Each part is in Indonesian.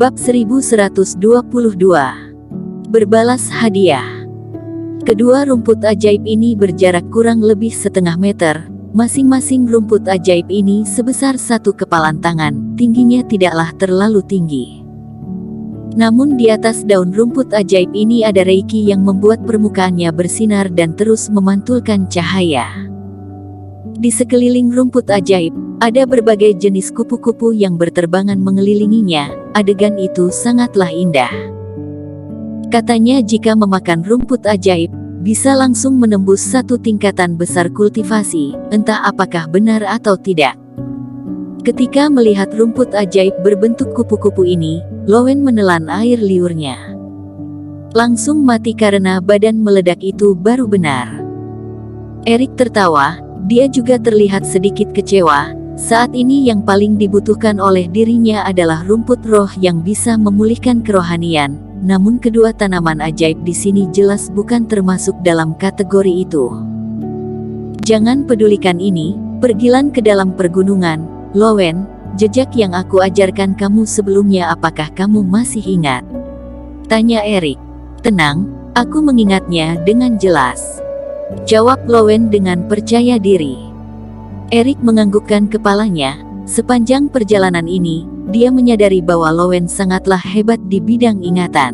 Bab 1122. Berbalas hadiah. Kedua rumput ajaib ini berjarak kurang lebih setengah meter. Masing-masing rumput ajaib ini sebesar satu kepalan tangan, tingginya tidaklah terlalu tinggi. Namun di atas daun rumput ajaib ini ada reiki yang membuat permukaannya bersinar dan terus memantulkan cahaya. Di sekeliling rumput ajaib, ada berbagai jenis kupu-kupu yang berterbangan mengelilinginya. Adegan itu sangatlah indah. Katanya jika memakan rumput ajaib, bisa langsung menembus satu tingkatan besar kultivasi, entah apakah benar atau tidak. Ketika melihat rumput ajaib berbentuk kupu-kupu ini, Lowen menelan air liurnya. Langsung mati karena badan meledak itu baru benar. Erik tertawa, dia juga terlihat sedikit kecewa. Saat ini yang paling dibutuhkan oleh dirinya adalah rumput roh yang bisa memulihkan kerohanian. Namun kedua tanaman ajaib di sini jelas bukan termasuk dalam kategori itu. Jangan pedulikan ini, pergilah ke dalam pergunungan, Lowen. Jejak yang aku ajarkan kamu sebelumnya apakah kamu masih ingat? Tanya Erik. Tenang, aku mengingatnya dengan jelas. Jawab Lowen dengan percaya diri. Erik menganggukkan kepalanya. Sepanjang perjalanan ini, dia menyadari bahwa Lowen sangatlah hebat di bidang ingatan.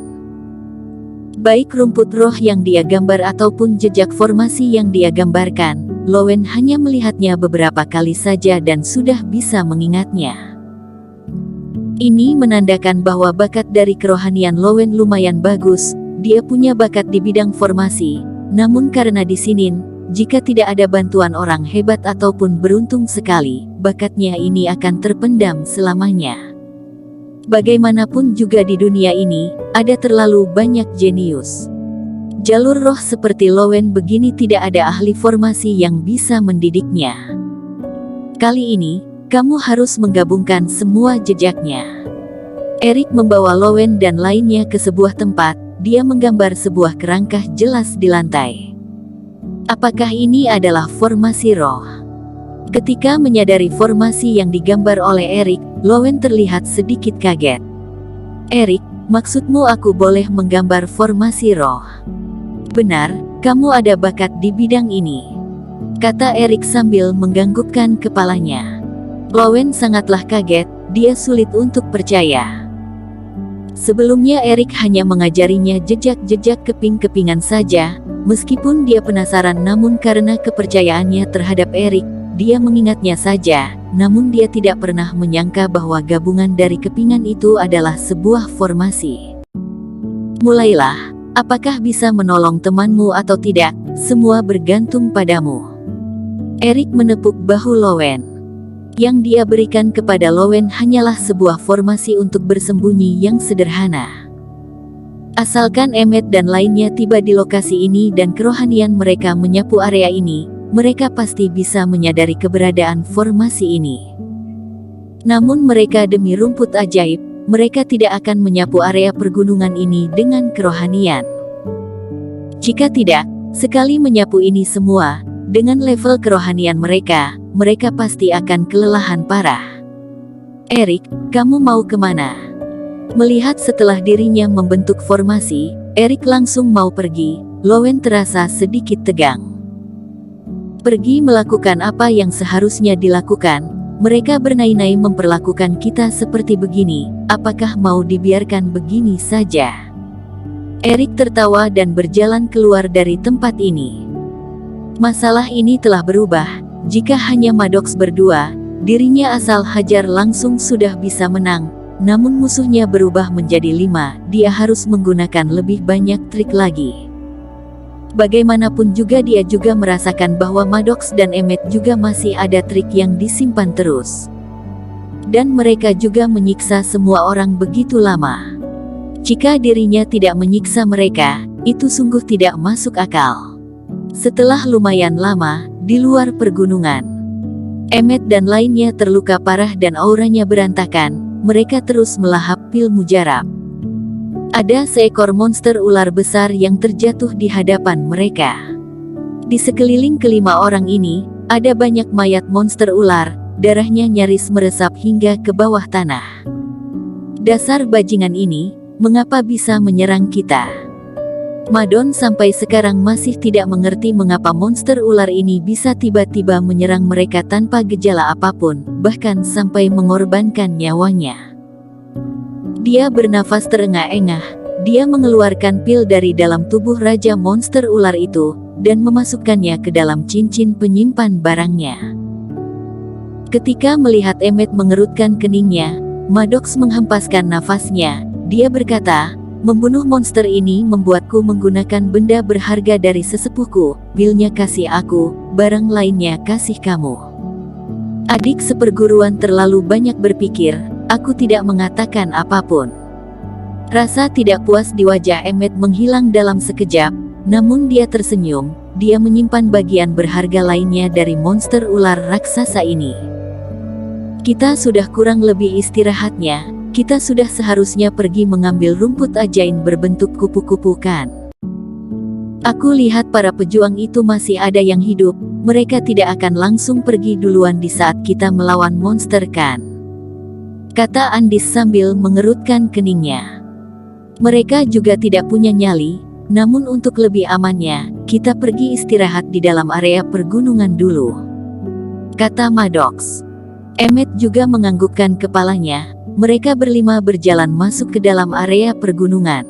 Baik rumput roh yang dia gambar ataupun jejak formasi yang dia gambarkan, Lowen hanya melihatnya beberapa kali saja dan sudah bisa mengingatnya. Ini menandakan bahwa bakat dari kerohanian Lowen lumayan bagus. Dia punya bakat di bidang formasi, namun karena di sini, jika tidak ada bantuan orang hebat ataupun beruntung sekali, bakatnya ini akan terpendam selamanya. Bagaimanapun juga di dunia ini, ada terlalu banyak jenius. Jalur roh seperti Lowen begini tidak ada ahli formasi yang bisa mendidiknya. Kali ini, kamu harus menggabungkan semua jejaknya. Erik membawa Lowen dan lainnya ke sebuah tempat. Dia menggambar sebuah kerangka jelas di lantai. Apakah ini adalah formasi roh? Ketika menyadari formasi yang digambar oleh Erik, Lowen terlihat sedikit kaget. Erik, maksudmu aku boleh menggambar formasi roh? Benar, kamu ada bakat di bidang ini, kata Erik sambil menganggukkan kepalanya. Lowen sangatlah kaget, dia sulit untuk percaya. Sebelumnya Erik hanya mengajarinya jejak-jejak keping-kepingan saja. Meskipun dia penasaran namun karena kepercayaannya terhadap Erik, dia mengingatnya saja. Namun dia tidak pernah menyangka bahwa gabungan dari kepingan itu adalah sebuah formasi. Mulailah, apakah bisa menolong temanmu atau tidak, semua bergantung padamu. Erik menepuk bahu Lowen. Yang dia berikan kepada Lowen hanyalah sebuah formasi untuk bersembunyi yang sederhana. Asalkan Emmet dan lainnya tiba di lokasi ini dan kerohanian mereka menyapu area ini, mereka pasti bisa menyadari keberadaan formasi ini. Namun mereka demi rumput ajaib, mereka tidak akan menyapu area pergunungan ini dengan kerohanian. Jika tidak, sekali menyapu ini semua, dengan level kerohanian mereka pasti akan kelelahan parah. Erik, kamu mau kemana? Melihat setelah dirinya membentuk formasi, Erik langsung mau pergi. Lowen terasa sedikit tegang. Pergi melakukan apa yang seharusnya dilakukan. Mereka bernai-nai memperlakukan kita seperti begini, apakah mau dibiarkan begini saja? Erik tertawa dan berjalan keluar dari tempat ini. Masalah ini telah berubah. Jika hanya Maddox berdua, dirinya asal hajar langsung sudah bisa menang. Namun musuhnya berubah menjadi 5, dia harus menggunakan lebih banyak trik lagi. Bagaimanapun juga dia juga merasakan bahwa Maddox dan Emmet juga masih ada trik yang disimpan terus. Dan mereka juga menyiksa semua orang begitu lama. Jika dirinya tidak menyiksa mereka, itu sungguh tidak masuk akal. Setelah lumayan lama, di luar pergunungan, Emmet dan lainnya terluka parah dan auranya berantakan. Mereka terus melahap pil mujarab. Ada seekor monster ular besar yang terjatuh di hadapan mereka. Di sekeliling kelima orang ini, ada banyak mayat monster ular, darahnya nyaris meresap hingga ke bawah tanah. Dasar bajingan ini, mengapa bisa menyerang kita? Madon sampai sekarang masih tidak mengerti mengapa monster ular ini bisa tiba-tiba menyerang mereka tanpa gejala apapun, bahkan sampai mengorbankan nyawanya. Dia bernafas terengah-engah, dia mengeluarkan pil dari dalam tubuh Raja Monster Ular itu, dan memasukkannya ke dalam cincin penyimpan barangnya. Ketika melihat Emmet mengerutkan keningnya, Maddox menghempaskan nafasnya. Dia berkata, membunuh monster ini membuatku menggunakan benda berharga dari sesepuhku, pilnya kasih aku, barang lainnya kasih kamu. Adik seperguruan terlalu banyak berpikir, aku tidak mengatakan apapun. Rasa tidak puas di wajah Emmet menghilang dalam sekejap, namun dia tersenyum, dia menyimpan bagian berharga lainnya dari monster ular raksasa ini. Kita sudah kurang lebih istirahatnya, kita sudah seharusnya pergi mengambil rumput ajaib berbentuk kupu-kupu kan. Aku lihat para pejuang itu masih ada yang hidup, mereka tidak akan langsung pergi duluan di saat kita melawan monster kan. Kata Andis sambil mengerutkan keningnya. Mereka juga tidak punya nyali, namun untuk lebih amannya, kita pergi istirahat di dalam area pergunungan dulu. Kata Maddox. Emmet juga menganggukkan kepalanya. Mereka berlima berjalan masuk ke dalam area pergunungan.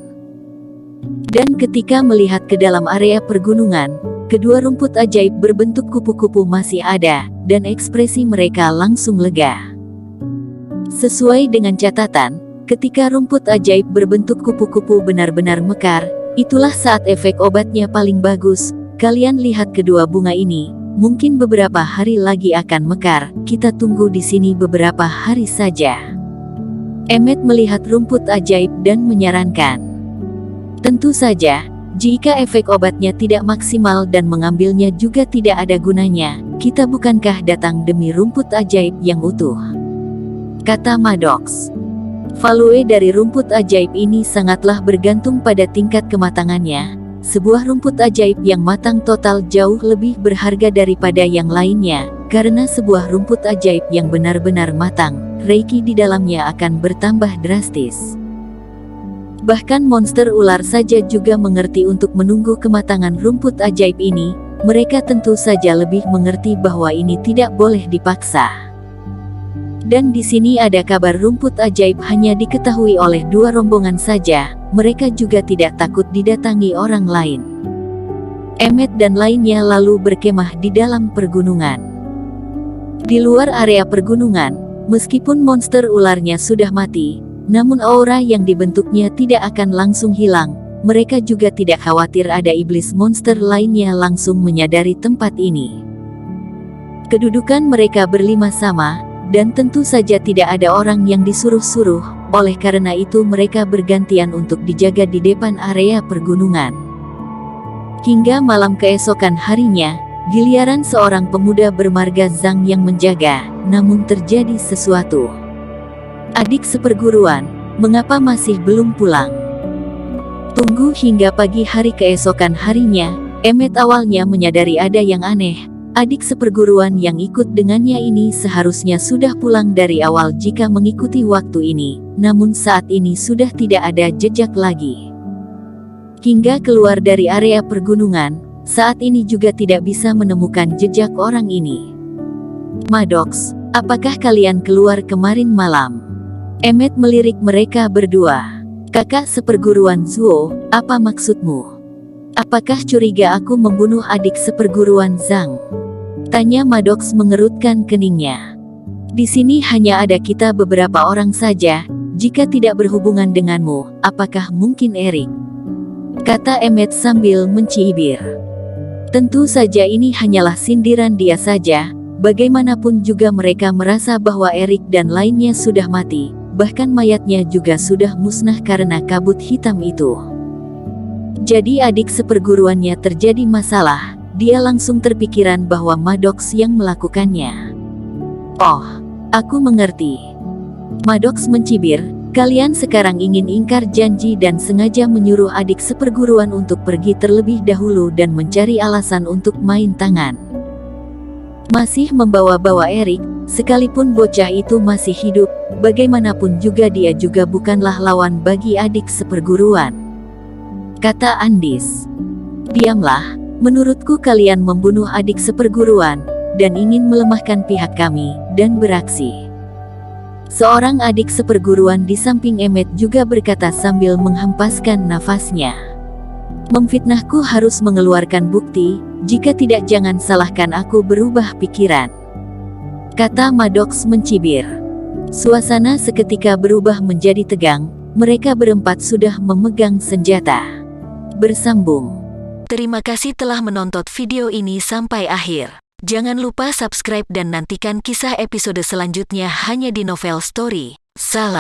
Dan ketika melihat ke dalam area pergunungan, kedua rumput ajaib berbentuk kupu-kupu masih ada, dan ekspresi mereka langsung lega. Sesuai dengan catatan, ketika rumput ajaib berbentuk kupu-kupu benar-benar mekar, itulah saat efek obatnya paling bagus. Kalian lihat kedua bunga ini. Mungkin beberapa hari lagi akan mekar, kita tunggu di sini beberapa hari saja. Emmet melihat rumput ajaib dan menyarankan. Tentu saja, jika efek obatnya tidak maksimal dan mengambilnya juga tidak ada gunanya, kita bukankah datang demi rumput ajaib yang utuh? Kata Maddox. Value dari rumput ajaib ini sangatlah bergantung pada tingkat kematangannya. Sebuah rumput ajaib yang matang total jauh lebih berharga daripada yang lainnya, karena sebuah rumput ajaib yang benar-benar matang, reiki di dalamnya akan bertambah drastis. Bahkan monster ular saja juga mengerti untuk menunggu kematangan rumput ajaib ini, mereka tentu saja lebih mengerti bahwa ini tidak boleh dipaksa. Dan di sini ada kabar rumput ajaib hanya diketahui oleh dua rombongan saja. Mereka juga tidak takut didatangi orang lain. Emmet dan lainnya lalu berkemah di dalam pergunungan. Di luar area pergunungan, meskipun monster ularnya sudah mati, namun aura yang dibentuknya tidak akan langsung hilang. Mereka juga tidak khawatir ada iblis monster lainnya langsung menyadari tempat ini. Kedudukan mereka berlima sama, dan tentu saja tidak ada orang yang disuruh-suruh. Oleh karena itu mereka bergantian untuk dijaga di depan area pergunungan. Hingga malam keesokan harinya, giliran seorang pemuda bermarga Zhang yang menjaga, namun terjadi sesuatu. Adik seperguruan, mengapa masih belum pulang? Tunggu hingga pagi hari keesokan harinya, Emmet awalnya menyadari ada yang aneh. Adik seperguruan yang ikut dengannya ini seharusnya sudah pulang dari awal jika mengikuti waktu ini, namun saat ini sudah tidak ada jejak lagi. Hingga keluar dari area pergunungan, saat ini juga tidak bisa menemukan jejak orang ini. Maddox, apakah kalian keluar kemarin malam? Emmet melirik mereka berdua. Kakak seperguruan Zuo, apa maksudmu? Apakah curiga aku membunuh adik seperguruan Zhang? Tanya Maddox mengerutkan keningnya. Di sini hanya ada kita beberapa orang saja, jika tidak berhubungan denganmu, apakah mungkin Erik? Kata Emmet sambil mencibir. Tentu saja ini hanyalah sindiran dia saja, bagaimanapun juga mereka merasa bahwa Erik dan lainnya sudah mati, bahkan mayatnya juga sudah musnah karena kabut hitam itu. Jadi adik seperguruannya terjadi masalah. Dia langsung terpikiran bahwa Maddox yang melakukannya. Oh, aku mengerti. Maddox mencibir, kalian sekarang ingin ingkar janji dan sengaja menyuruh adik seperguruan untuk pergi terlebih dahulu dan mencari alasan untuk main tangan. Masih membawa-bawa Erik, Sekalipun bocah itu masih hidup, bagaimanapun juga dia juga bukanlah lawan bagi adik seperguruan. Kata Andis. Diamlah, menurutku kalian membunuh adik seperguruan, dan ingin melemahkan pihak kami, dan beraksi. Seorang adik seperguruan di samping Emmet juga berkata sambil menghempaskan nafasnya. Memfitnahku harus mengeluarkan bukti, jika tidak jangan salahkan aku berubah pikiran. Kata Maddox mencibir. Suasana seketika berubah menjadi tegang, mereka berempat sudah memegang senjata. Bersambung. Terima kasih telah menonton video ini sampai akhir. Jangan lupa subscribe dan nantikan kisah episode selanjutnya hanya di Novel Story. Salam.